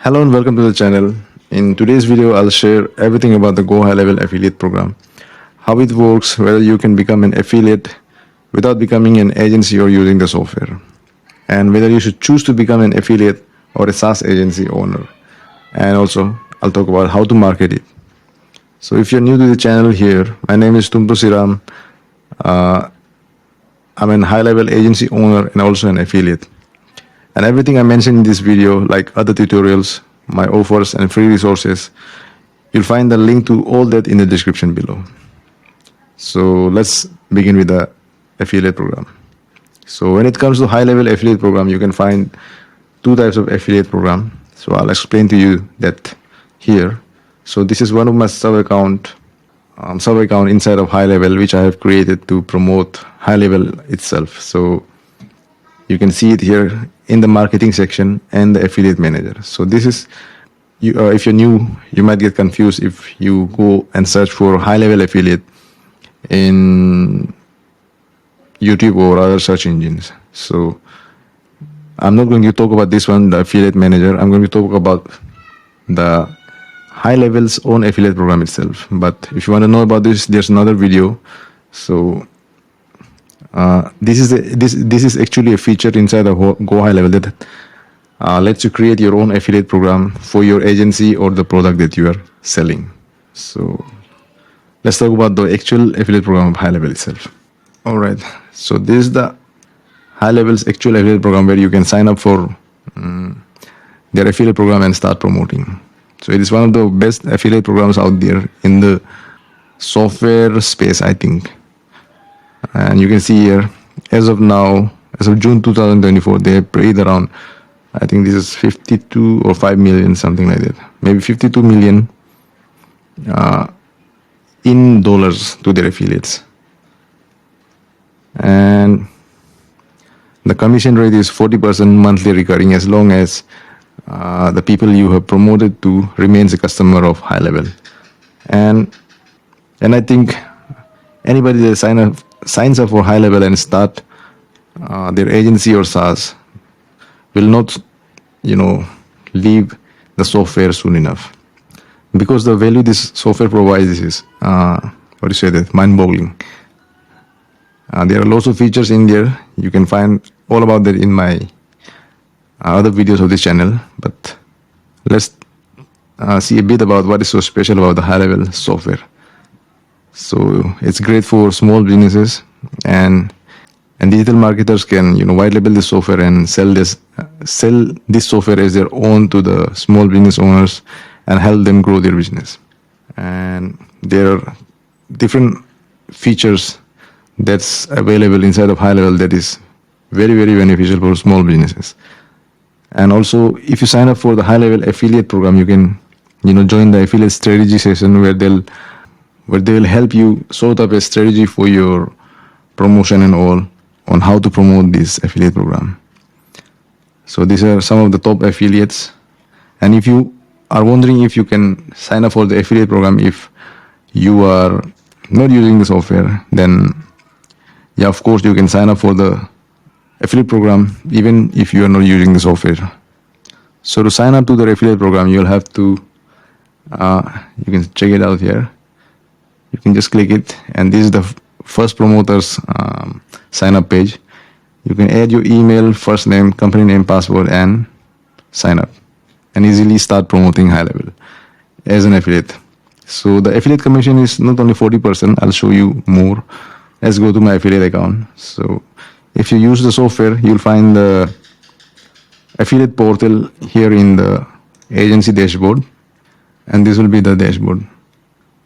Hello and welcome to the channel. In today's video, I'll share everything about the GoHighLevel affiliate program, how it works, whether you can become an affiliate without becoming an agency or using the software, and whether you should choose to become an affiliate or a SaaS agency owner. And also, I'll talk about how to market it. So if you're new to the channel here, my name is Tumtu Siram. I'm an high-level agency owner and also an affiliate. And everything I mentioned in this video, like other tutorials, my offers and free resources, you'll find the link to all that in the description below. So let's begin with the affiliate program. So when it comes to high-level affiliate program, you can find two types of affiliate program. So I'll explain to you that here. So this is one of my sub account inside of HighLevel, which I have created to promote HighLevel itself. So you can see it here in the marketing section and the affiliate manager. So this is, if you're new, you might get confused if you go and search for high-level affiliate in YouTube or other search engines. So I'm not going to talk about this one, the affiliate manager. I'm going to talk about the HighLevel's own affiliate program itself. But if you want to know about this, there's another video. So this is actually a feature inside of GoHighLevel that lets you create your own affiliate program for your agency or the product that you are selling. So let's talk about the actual affiliate program of HighLevel itself. All right. So this is the HighLevel's actual affiliate program where you can sign up for their affiliate program and start promoting. So it is one of the best affiliate programs out there in the software space, I think. And you can see here, as of now, as of June 2024, they have paid around, I think this is 52 or 5 million, something like that. Maybe 52 million in dollars to their affiliates. And the commission rate is 40% monthly recurring as long as the people you have promoted to remains a customer of HighLevel. And I think anybody that signs up for HighLevel and start their agency or SaaS will not, leave the software soon enough, because the value this software provides is mind-boggling. There are lots of features in there. You can find all about that in my other videos of this channel. But let's see a bit about what is so special about the HighLevel software. So it's great for small businesses, and digital marketers can white label this software and sell this software as their own to the small business owners and help them grow their business. And there are different features that's available inside of HighLevel that is very, very beneficial for small businesses. And also, if you sign up for the HighLevel affiliate program, you can join the affiliate strategy session where they will help you sort up a strategy for your promotion and all on how to promote this affiliate program. So these are some of the top affiliates. And if you are wondering if you can sign up for the affiliate program if you are not using the software, then yeah, of course you can sign up for the affiliate program even if you are not using the software. So to sign up to the affiliate program, you'll have to, you can check it out here. You can just click it, and this is the first promoter's sign up page. You can add your email, first name, company name, password, and sign up, and easily start promoting HighLevel as an affiliate. So the affiliate commission is not only 40%. I'll show you more. Let's go to my affiliate account. So if you use the software, you'll find the affiliate portal here in the agency dashboard, and this will be the dashboard.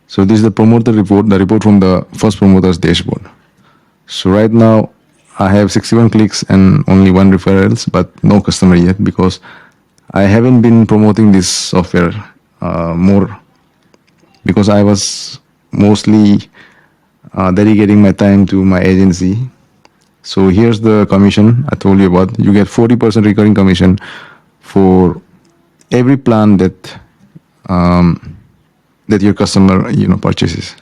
So this is the promoter report, the report from the first promoter's dashboard. So right now I have 61 clicks and only 1 referrals, but no customer yet, because I haven't been promoting this software more, because I was mostly dedicating my time to my agency. So here's the commission I told you about. You get 40% recurring commission for every plan that your customer purchases,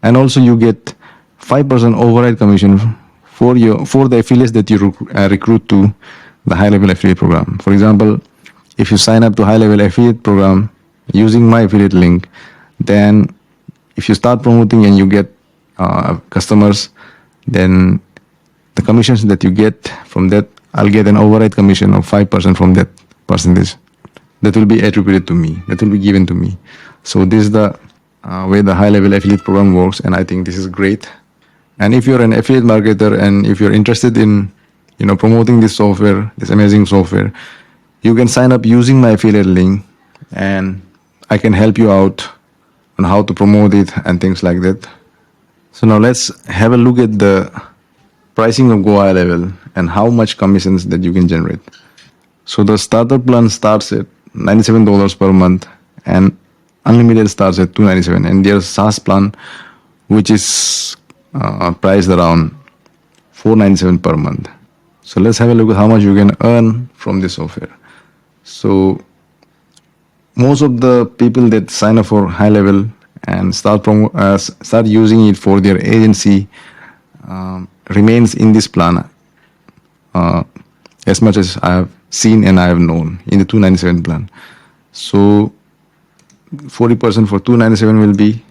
and also you get 5% override commission for the affiliates that you recruit to the HighLevel affiliate program. For example, if you sign up to high level affiliate program using my affiliate link, then if you start promoting and you get customers, then the commissions that you get from that, I'll get an override commission of 5% from that percentage. That will be attributed to me. That will be given to me. So this is the way the high level affiliate program works, and I think this is great. And if you're an affiliate marketer and if you're interested in promoting this software, this amazing software, you can sign up using my affiliate link, and I can help you out on how to promote it and things like that. So now let's have a look at the pricing of GoHighLevel and how much commissions that you can generate. So the starter plan starts at $97 per month, and unlimited starts at $297, and there's SaaS plan which is priced around $497 per month. So let's have a look at how much you can earn from this software. So most of the people that sign up for high level and start using it for their agency remains in this plan as much as I have seen and I have known in the $297 plan. So 40% for $297 will be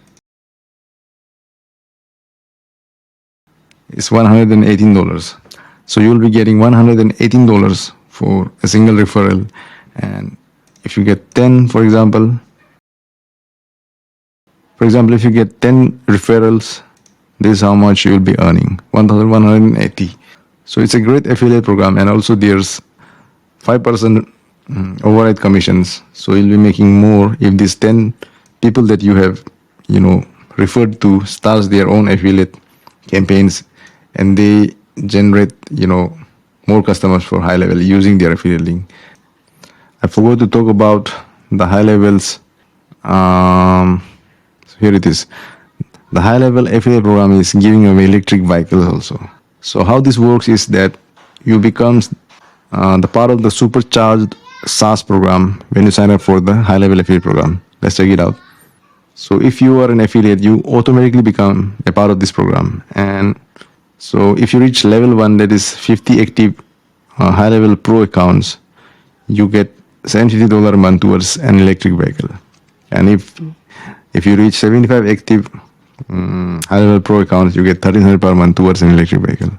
is $118. So you'll be getting $118 for a single referral, and if you get 10, for example, if you get 10 referrals, this is how much you'll be earning, $1,180. So it's a great affiliate program, and also there's 5% override commissions. So you'll be making more if these 10 people that you have, referred to starts their own affiliate campaigns, and they generate, more customers for high level using their affiliate link. I forgot to talk about the high levels. So here it is. The high level affiliate program is giving away electric vehicles also. So how this works is that you become the part of the supercharged SaaS program when you sign up for the high level affiliate program. Let's check it out. So if you are an affiliate, you automatically become a part of this program. And so if you reach level 1, that is 50 active high level pro accounts, you get $750 a month towards an electric vehicle. And if you reach 75 active high level pro accounts, you get $1,300 per month towards an electric vehicle.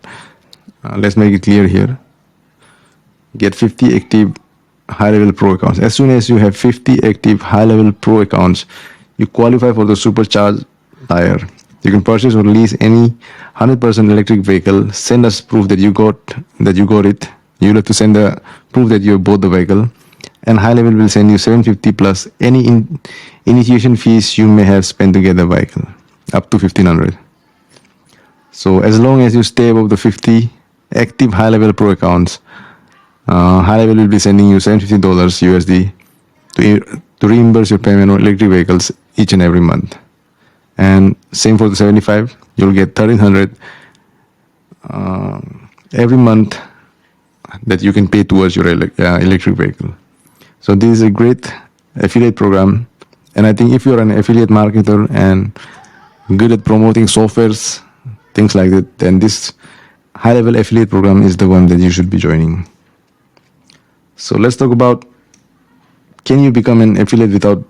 Let's make it clear here. Get 50 active high level pro accounts. As soon as you have 50 active high level pro accounts, you qualify for the supercharged tier. You can purchase or lease any 100% electric vehicle. Send us proof that you got it. You'll have to send the proof that you bought the vehicle, and high level will send you $750 plus any initiation fees you may have spent to get the vehicle, up to $1,500. So as long as you stay above the 50 active high level pro accounts, high level will be sending you $750 USD to reimburse your payment on electric vehicles each and every month. And same for the 75, you'll get $1,300 every month that you can pay towards your electric vehicle. So this is a great affiliate program, and I think if you're an affiliate marketer and good at promoting softwares, things like that, then this high level affiliate program is the one that you should be joining. So let's talk about, can you become an affiliate without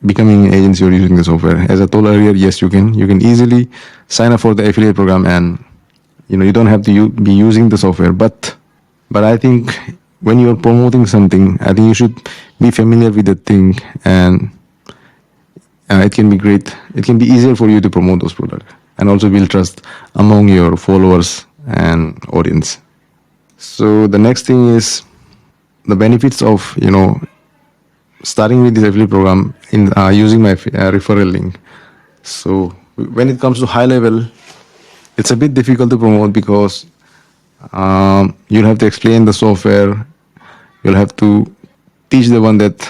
becoming an agency or using the software? As I told earlier, yes, you can. You can easily sign up for the affiliate program, and you don't have to be using the software. But I think when you're promoting something, I think you should be familiar with the thing, and it can be great. It can be easier for you to promote those products, and also build trust among your followers and audience. So the next thing is the benefits of starting with this affiliate program in using my referral link. So when it comes to high level, it's a bit difficult to promote because you'll have to explain the software. You'll have to teach the one that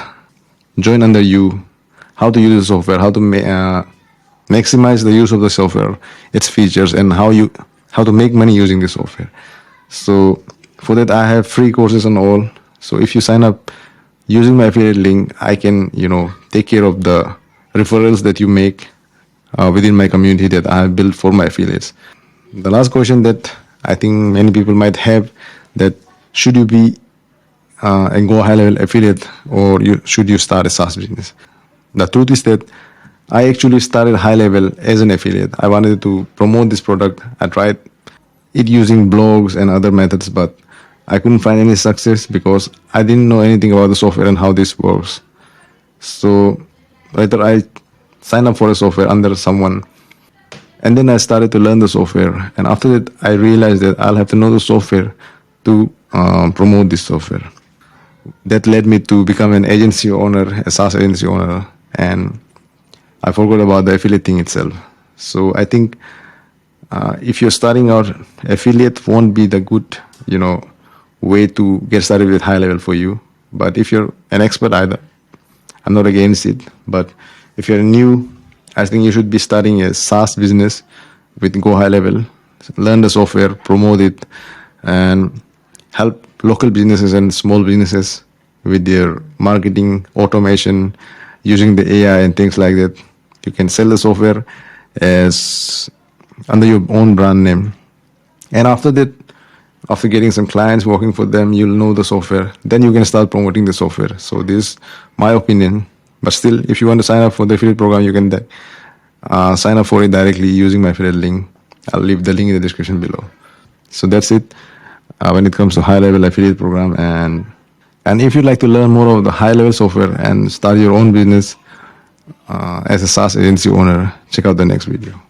join under you how to use the software, how to maximize the use of the software, its features, and how to make money using the software. So for that, I have free courses and all. So if you sign up using my affiliate link, I can take care of the referrals that you make within my community that I have built for my affiliates. The last question that I think many people might have, that should you be a GoHighLevel affiliate, or should you start a SaaS business? The truth is that I actually started HighLevel as an affiliate. I wanted to promote this product. I tried it using blogs and other methods, but I couldn't find any success because I didn't know anything about the software and how this works. So later I signed up for a software under someone, and then I started to learn the software. And after that, I realized that I'll have to know the software to promote this software. That led me to become an agency owner, a SaaS agency owner, and I forgot about the affiliate thing itself. So I think if you're starting out, affiliate won't be the good, way to get started with HighLevel for you. But if you're an expert, either I'm not against it. But if you're new, I think you should be starting a SaaS business with GoHighLevel. Learn the software, promote it, and help local businesses and small businesses with their marketing, automation, using the AI and things like that. You can sell the software as under your own brand name. And after that, after getting some clients working for them, you'll know the software. Then you can start promoting the software. So this is my opinion. But still, if you want to sign up for the affiliate program, you can sign up for it directly using my affiliate link. I'll leave the link in the description below. So that's it when it comes to HighLevel affiliate program. And if you'd like to learn more of the HighLevel software and start your own business as a SaaS agency owner, check out the next video.